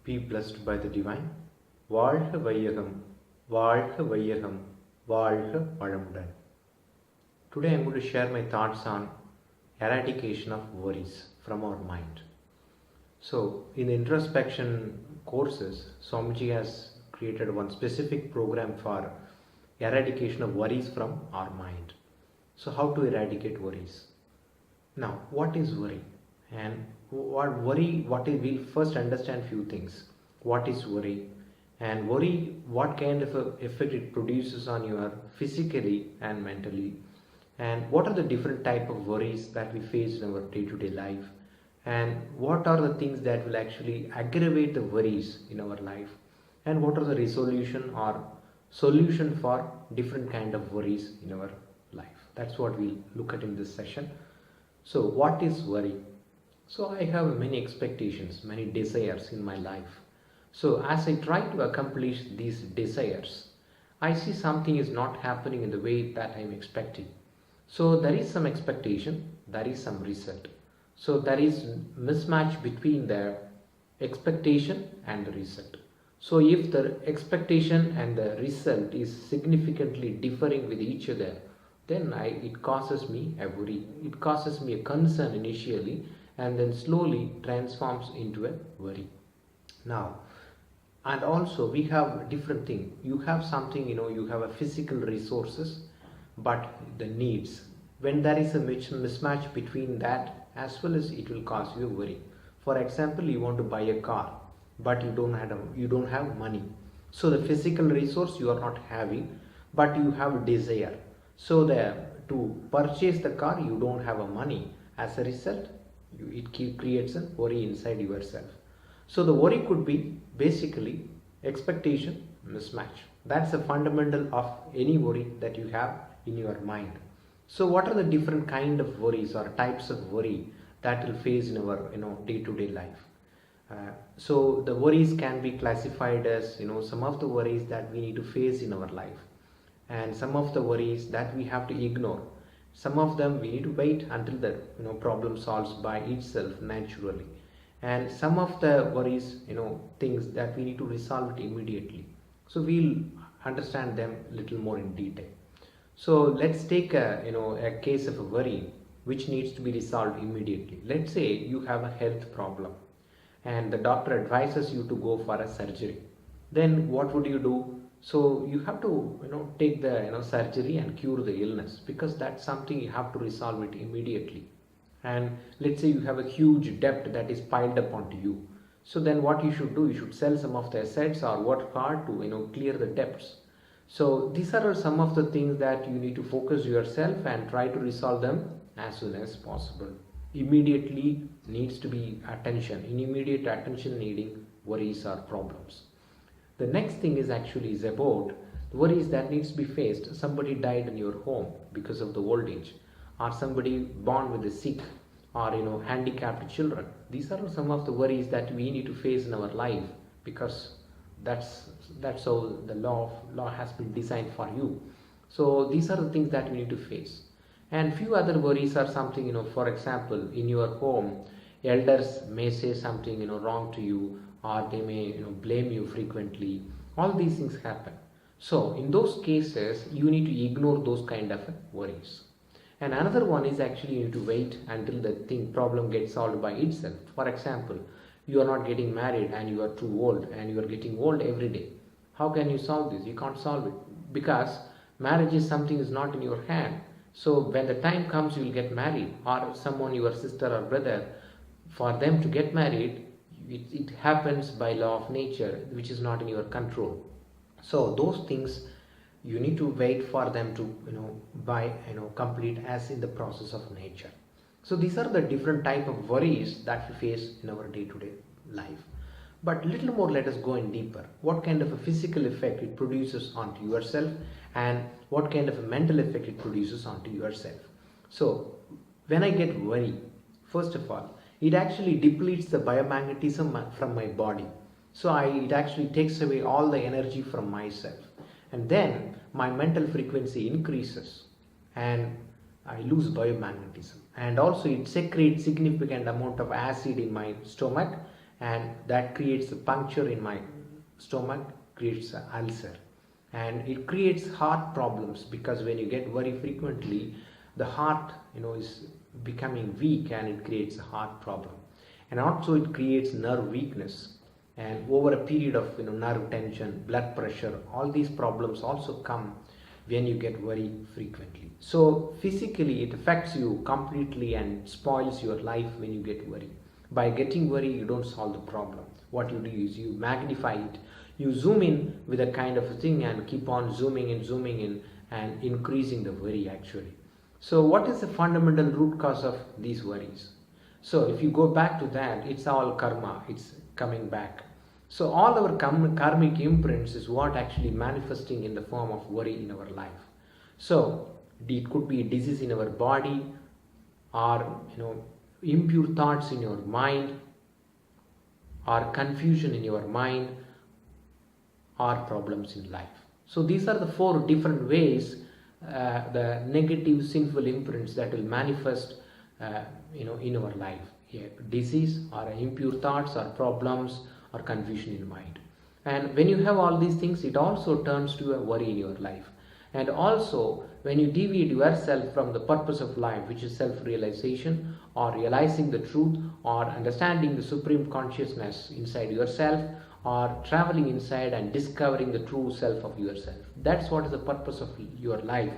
Be blessed by the divine. வாழ்க வையகம், வாழ்க வையகம், வாழ்க வளமுடன். Today I'm going to share my thoughts on eradication of worries from our mind. So in the introspection courses, Swamiji has created one specific program for eradication of worries from our mind. So how to eradicate worries? Now, what is worry? And we'll first understand few things. What is worry? And worry, what kind of effect it produces on you physically and mentally? And what are the different type of worries that we face in our day-to-day life? And what are the things that will actually aggravate the worries in our life? And what are the resolution or solution for different kind of worries in our life? That's what we'll look at in this session. So what is worry? So I have many expectations, many desires in my life. So as I try to accomplish these desires, I see something is not happening in the way that I am expecting. So there is some expectation, there is some result. So there is mismatch between the expectation and the result. So if the expectation and the result is significantly differing with each other, then it causes me a worry. It causes me a concern initially and then slowly transforms into a worry. Now, and also we have different thing. You have something, you have a physical resources, but the needs. When there is a mismatch between that, as well as it will cause you worry. For example, you want to buy a car, but you don't have money. So the physical resource you are not having, but you have desire. So to purchase the car, you don't have a money. As a result, it creates a worry inside yourself. So the worry could be basically expectation mismatch. That's the fundamental of any worry that you have in your mind. So what are the different kind of worries or types of worry that will face in our day-to-day life? So the worries can be classified as some of the worries that we need to face in our life, and some of the worries that we have to ignore. Some of them we need to wait until the problem solves by itself naturally, and some of the worries things that we need to resolve it immediately. So we'll understand them a little more in detail. So let's take a case of a worry which needs to be resolved immediately. Let's say you have a health problem and the doctor advises you to go for a surgery. Then what would you do? So you have to take the surgery and cure the illness, because that's something you have to resolve it immediately. And let's say you have a huge debt that is piled up onto you. So then what you should do, you should sell some of the assets or work hard to clear the debts. So these are some of the things that you need to focus yourself and try to resolve them as soon as possible. Immediately needs to be attention. In immediate attention needing worries or problems. The next thing is about worries that needs to be faced. Somebody died in your home because of the old age, or somebody born with a sick or handicapped children. These are some of the worries that we need to face in our life, because that's how the law has been designed for you. So these are the things that we need to face. And few other worries are something, for example, in your home, elders may say something wrong to you, or they may blame you frequently. All these things happen. So in those cases, you need to ignore those kind of worries. And another one is actually you need to wait until the problem gets solved by itself. For example, you are not getting married and you are too old, and you are getting old every day. How can you solve this? You can't solve it, because marriage is something is not in your hand. So when the time comes, you will get married, or someone, your sister or brother, for them to get married, it happens by law of nature, which is not in your control. So those things you need to wait for them to complete as in the process of nature. So these are the different type of worries that we face in our day-to-day life. But little more, let us go in deeper. What kind of a physical effect it produces onto yourself, and what kind of a mental effect it produces onto yourself. So when I get worry, first of all, it actually depletes the biomagnetism from my body. So it actually takes away all the energy from myself. And then my mental frequency increases and I lose biomagnetism. And also it secretes significant amount of acid in my stomach, and that creates a puncture in my stomach, creates an ulcer, and it creates heart problems, because when you get worry frequently, the heart is becoming weak, and it creates a heart problem. And also it creates nerve weakness, and over a period of nerve tension, blood pressure, all these problems also come when you get worry frequently. So physically it affects you completely and spoils your life when you get worry. By getting worry, you don't solve the problem. What you do is you magnify it, you zoom in with a kind of a thing and keep on zooming in and increasing the worry actually. So what is the fundamental root cause of these worries? So if you go back to that, it's all karma, it's coming back. So all our karmic imprints is what actually manifesting in the form of worry in our life. So it could be a disease in our body, or impure thoughts in your mind, or confusion in your mind, or problems in life. So these are the 4 different ways the negative sinful imprints that will manifest in our life. Yeah, disease or impure thoughts or problems or confusion in mind. And when you have all these things, it also turns to a worry in your life. And also when you deviate yourself from the purpose of life, which is self-realization, or realizing the truth, or understanding the supreme consciousness inside yourself, or traveling inside and discovering the true self of yourself, that's what is the purpose of your life.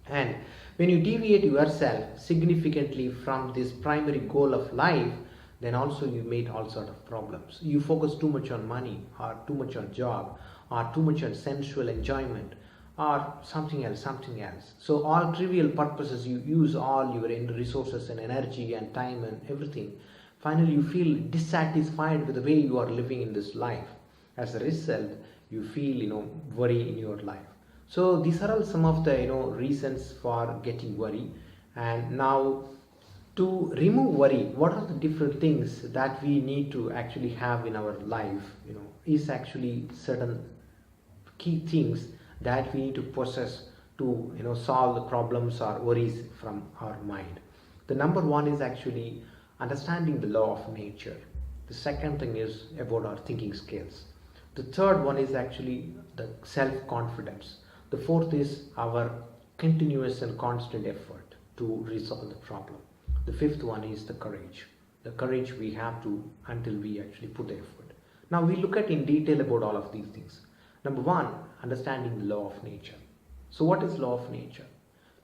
And when you deviate yourself significantly from this primary goal of life, then also you meet all sort of problems. You focus too much on money, or too much on job, or too much on sensual enjoyment, or something else. So all trivial purposes, you use all your resources and energy and time and everything. Finally you feel dissatisfied with the way you are living in this life. As a result, you feel worry in your life. So these are all some of the reasons for getting worry. And now, to remove worry, what are the different things that we need to actually have in our life? Is actually certain key things that we need to possess to solve the problems or worries from our mind. The number 1 is actually understanding the law of nature. The second thing is about our thinking skills. The third one is actually the self-confidence. The fourth is our continuous and constant effort to resolve the problem. The fifth one is the courage. The courage we have to until we actually put the effort. Now we look at in detail about all of these things. Number 1, understanding the law of nature. So what is law of nature?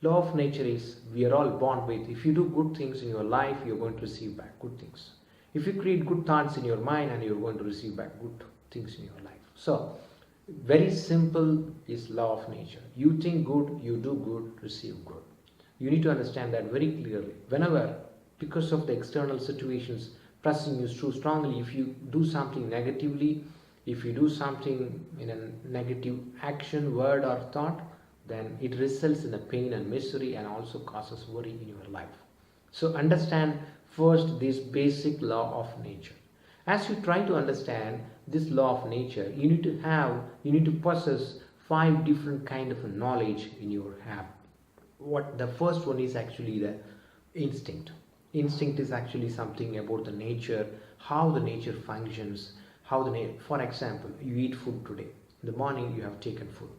Law of nature is we are all born with, if you do good things in your life, you're going to receive back good things. If you create good thoughts in your mind, and you're going to receive back good things in your life. So very simple is law of nature. You think good, you do good, receive good. You need to understand that very clearly. Whenever, because of the external situations pressing you too strongly, if you do something negatively, if you do something in a negative action, word or thought, then it results in a pain and misery and also causes worry in your life. So understand first this basic law of nature. As you try to understand this law of nature, you need to possess 5 different kind of knowledge in your head. What the first one is actually the instinct. Instinct is actually something about the nature, how the nature functions, for example, you eat food today. In the morning you have taken food.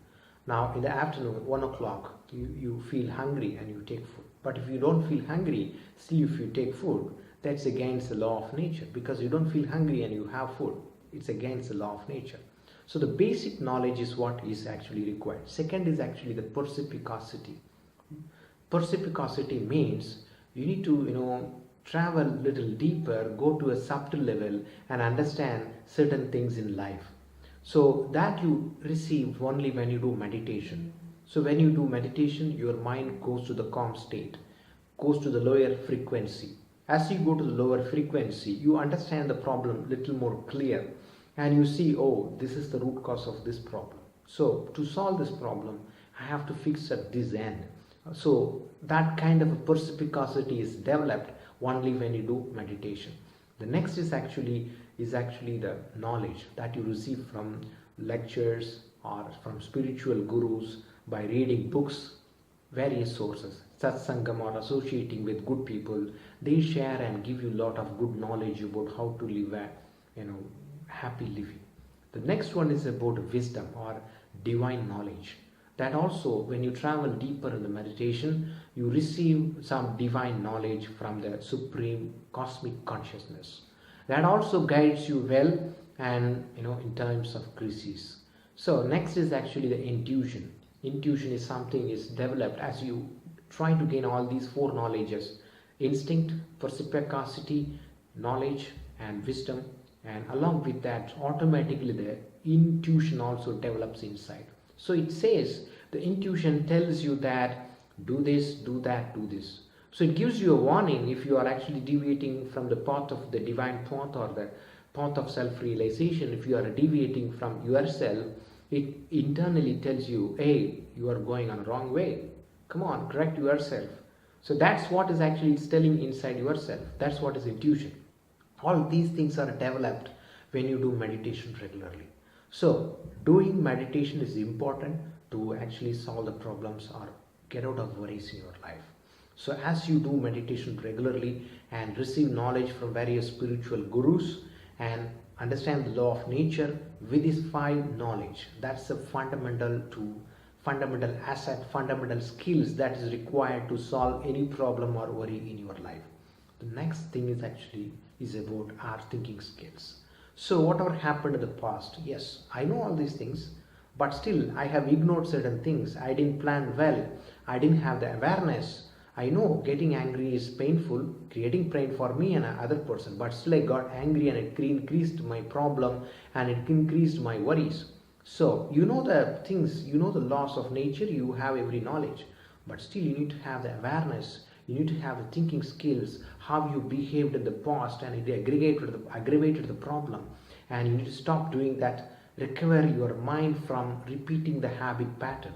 Now in the afternoon, 1 o'clock, you feel hungry and you take food. But if you don't feel hungry, still if you take food, that's against the law of nature, because you don't feel hungry and you have food. It's against the law of nature. So the basic knowledge is what is actually required. Second is actually the perspicacity. Perspicacity means you need to travel a little deeper, go to a subtle level and understand certain things in life. So that you receive only when you do meditation. So when you do meditation, your mind goes to the calm state, goes to the lower frequency. As you go to the lower frequency, you understand the problem little more clear, and you see, oh, this is the root cause of this problem. So to solve this problem, I have to fix at this end. So that kind of a perspicacity is developed only when you do meditation. The next is actually the knowledge that you receive from lectures or from spiritual gurus, by reading books, various sources, satsangam, or associating with good people. They share and give you a lot of good knowledge about how to live happy living. The next one is about wisdom or divine knowledge. That also, when you travel deeper in the meditation, you receive some divine knowledge from the supreme cosmic consciousness. That also guides you well, and in times of crisis. So next is actually the intuition. Intuition is something is developed as you try to gain all these four knowledges: instinct, perspicacity, knowledge, and wisdom. And along with that, automatically the intuition also develops inside. So it says the intuition tells you that do this, do that, do this. So it gives you a warning if you are actually deviating from the path of the divine path or the path of self-realization. If you are deviating from yourself, it internally tells you, hey, you are going on a wrong way. Come on, correct yourself. So that's what is actually it's telling inside yourself. That's what is intuition. All these things are developed when you do meditation regularly. So doing meditation is important to actually solve the problems or get out of worries in your life. So as you do meditation regularly and receive knowledge from various spiritual gurus and understand the law of nature with these five knowledge, that's a fundamental asset, fundamental skills that is required to solve any problem or worry in your life. The next thing is about our thinking skills. So whatever happened in the past, yes, I know all these things, but still I have ignored certain things. I didn't plan well. I didn't have the awareness. I know getting angry is painful, creating pain for me and another person, but still I got angry and it increased my problem and it increased my worries. So you know the things, you know the laws of nature, you have every knowledge, but still you need to have the awareness. You need to have the thinking skills, how you behaved in the past, and it aggravated the problem. And you need to stop doing that, recover your mind from repeating the habit pattern.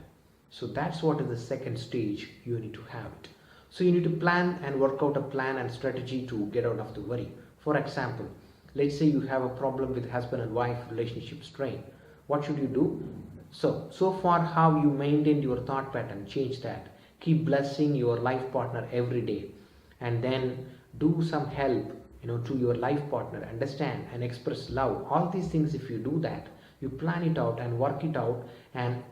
So that's what is the second stage you need to have it. So you need to plan and work out a plan and strategy to get out of the worry. For example, let's say you have a problem with husband and wife relationship strain. What should you do? So far how you maintained your thought pattern, change that. Keep blessing your life partner every day, and then do some help to your life partner, understand and express love. All these things, if you do that, you plan it out and work it out and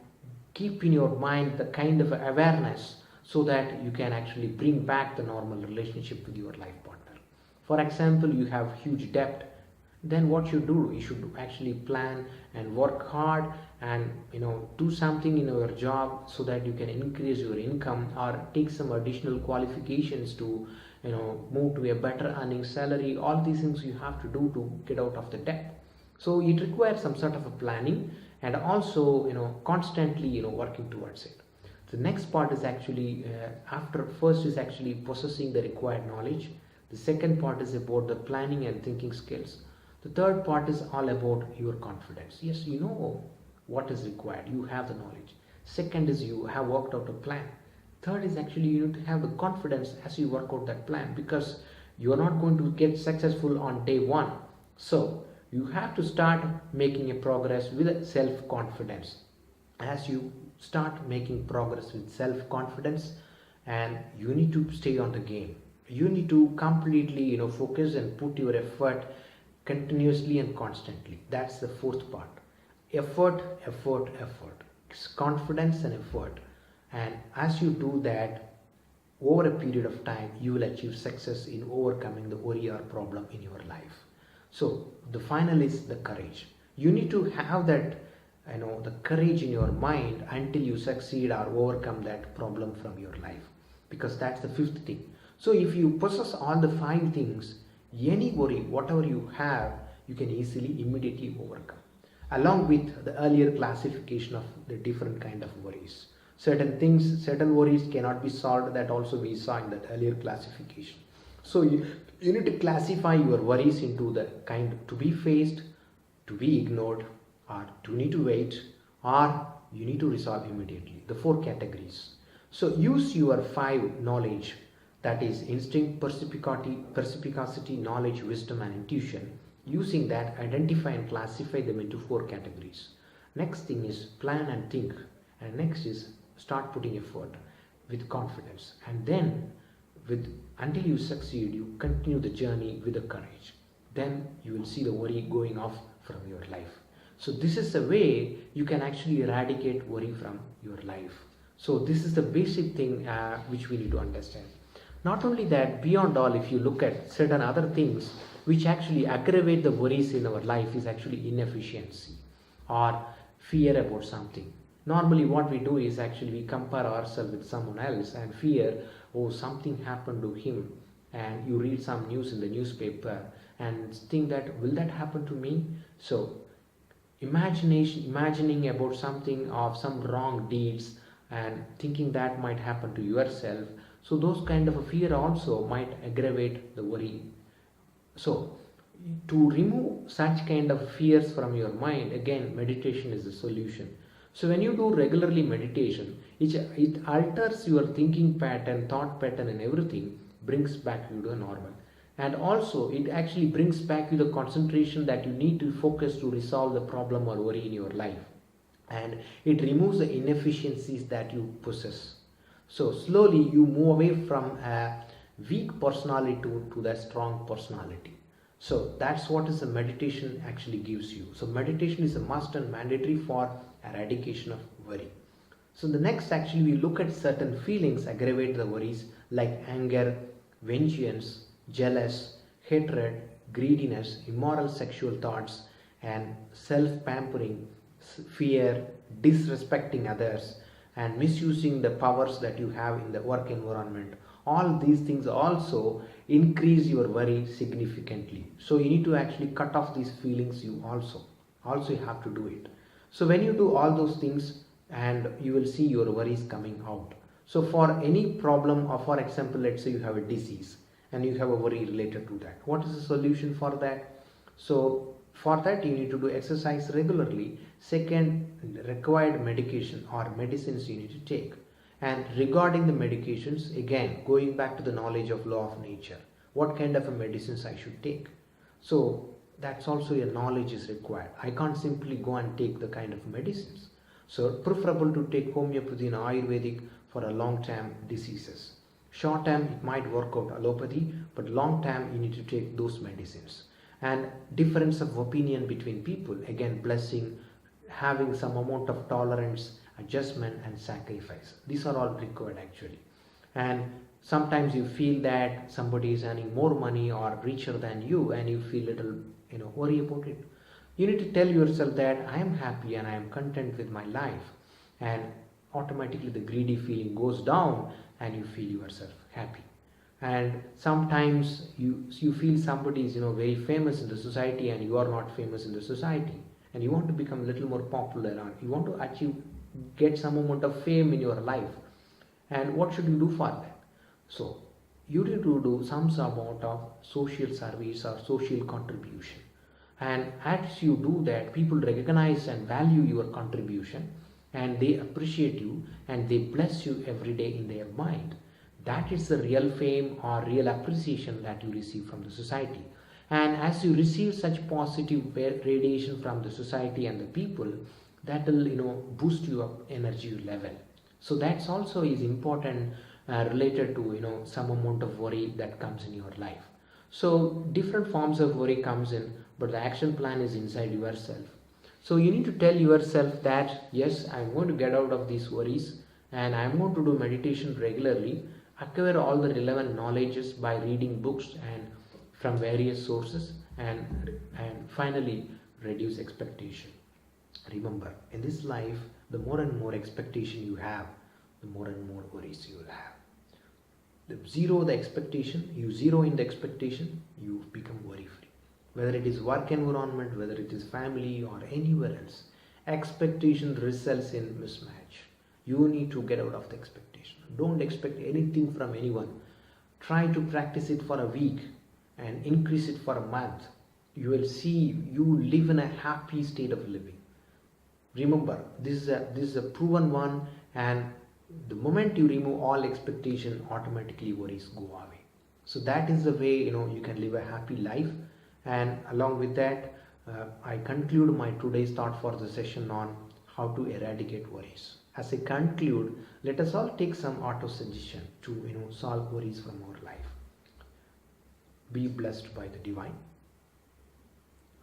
keep in your mind the kind of awareness so that you can actually bring back the normal relationship with your life partner. For example, you have huge debt, then what you should actually plan and work hard and do something in your job so that you can increase your income or take some additional qualifications to move to a better earning salary. All these things you have to do to get out of the debt. So it requires some sort of a planning and also constantly working towards it. The next part is actually after first is actually possessing the required knowledge. The second part is about the planning and thinking skills. The third part is all about your confidence. Yes, you know what is required. You have the knowledge. Second is you have worked out a plan. Third is actually you need to have the confidence as you work out that plan, because you are not going to get successful on day one. So you have to start making a progress with self-confidence. As you start making progress with self-confidence, and you need to stay on the game. You need to completely focus and put your effort continuously and constantly. That's the fourth part. Effort. It's confidence and effort. And as you do that, over a period of time, you will achieve success in overcoming the worry or problem in your life. So the final is the courage. You need to have that the courage in your mind until you succeed or overcome that problem from your life, because that's the fifth thing. So if you possess all the five things, any worry, whatever you have, you can easily immediately overcome, along with the earlier classification of the different kind of worries. Certain worries cannot be solved, that also we saw in that earlier classification. So you need to classify your worries into the kind to be faced, to be ignored, or to need to wait, or you need to resolve immediately. The four categories. So use your five knowledge, that is instinct, perspicacity, knowledge, wisdom and intuition. Using that, identify and classify them into four categories. Next thing is plan and think, and next is start putting effort with confidence, and then until you succeed, you continue the journey with the courage. then you will see the worry going off from your life. So this is the way you can actually eradicate worry from your life. So this is the basic thing which we need to understand. Not only that, beyond all, if you look at certain other things which actually aggravate the worries in our life is actually inefficiency or fear about something. Normally what we do is actually we compare ourselves with someone else and fear, oh, something happened to him, and you read some news in the newspaper and think that will that happen to me. So imagining about something of some wrong deeds and thinking that might happen to yourself, so those kind of a fear also might aggravate the worry. So to remove such kind of fears from your mind, again meditation is the solution. So when you do regularly meditation, it alters your thinking pattern, thought pattern and everything, brings back you to normal. And also it actually brings back you the concentration that you need to focus to resolve the problem or worry in your life. And it removes the inefficiencies that you possess. So slowly you move away from a weak personality to the strong personality. So that's what is the meditation actually gives you. So meditation is a must and mandatory for eradication of worry. So the next actually we look at certain feelings aggravate the worries like anger, vengeance, jealous, hatred, greediness, immoral sexual thoughts and self-pampering, fear, disrespecting others and misusing the powers that you have in the work environment. All these things also increase your worry significantly. So you need to actually cut off these feelings. You also you have to do it. So when you do all those things, and you will see your worries coming out. So for any problem, or for example, let's say you have a disease and you have a worry related to that, what is the solution for that? So for that you need to do exercise regularly. Second, required medication or medicines you need to take. And regarding the medications, again going back to the knowledge of law of nature, what kind of a medicines I should take. So that's also a knowledge is required. I can't simply go and take the kind of medicines. So preferable to take homeopathy and Ayurvedic for a long term diseases. Short term it might work out allopathy, but long term you need to take those medicines. And difference of opinion between people, again blessing, having some amount of tolerance, adjustment and sacrifice. These are all required actually. And sometimes you feel that somebody is earning more money or richer than you and you feel little worry about it. You need to tell yourself that I am happy and I am content with my life, and automatically the greedy feeling goes down and you feel yourself happy. And sometimes you feel somebody is very famous in the society and you are not famous in the society, and you want to become a little more popular or you want to get some amount of fame in your life. And what should you do for that? So you need to do some amount of social service or social contribution. And as you do that, people recognize and value your contribution and they appreciate you and they bless you every day in their mind. That is the real fame or real appreciation that you receive from the society. And as you receive such positive radiation from the society and the people, that will boost your energy level. So that's also is important related to some amount of worry that comes in your life. So different forms of worry comes in, but the action plan is inside yourself. So you need to tell yourself that yes, I'm going to get out of these worries and I'm going to do meditation regularly, acquire all the relevant knowledges by reading books and from various sources, and finally reduce expectation. Remember, in this life, the more and more expectation you have, the more and more worries you will have. Zero the expectation, you zero in the expectation, you become worry free. Whether it is work environment, whether it is family or anywhere else, expectation results in mismatch. You need to get out of the expectation. Don't expect anything from anyone. Try to practice it for a week and increase it for a month. You will see you live in a happy state of living. Remember, this is a proven one, and the moment you remove all expectation, automatically worries go away. So that is the way you can live a happy life. And along with that, I conclude my today's thought for the session on how to eradicate worries. As I conclude, let us all take some auto suggestion to solve worries from our life. Be blessed by the divine.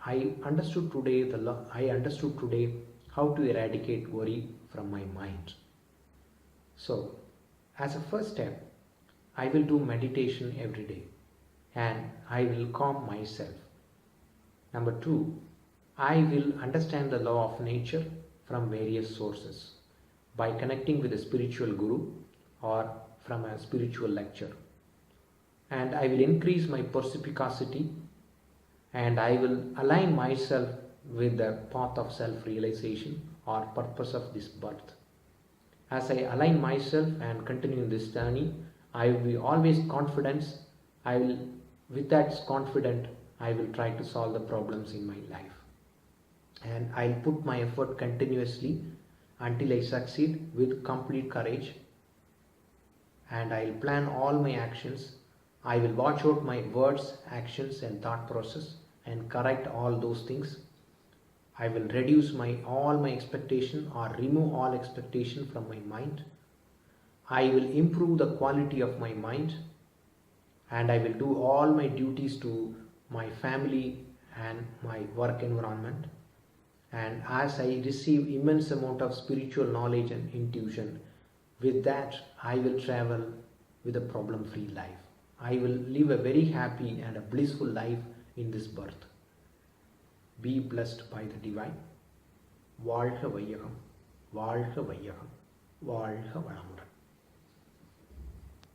I understood today how to eradicate worry from my mind. So, as a first step, I will do meditation every day and I will calm myself. Number two, I will understand the law of nature from various sources by connecting with a spiritual guru or from a spiritual lecture. And I will increase my perspicacity and I will align myself with the path of self realization or purpose of this birth. As I align myself and continue this journey, I will be always confident. I will, with that confident, I will try to solve the problems in my life. And I'll put my effort continuously until I succeed with complete courage. And I'll plan all my actions. I will watch out my words, actions, and thought process and correct all those things. I will reduce all my expectation or remove all expectation from my mind. I will improve the quality of my mind and I will do all my duties to my family and my work environment. And as I receive immense amount of spiritual knowledge and intuition, with that I will travel with a problem-free life. I will live a very happy and a blissful life in this birth. Be blessed by the divine. வாழ்க வையகம், வாழ்க வையகம், வாழ்க வளமுடன்.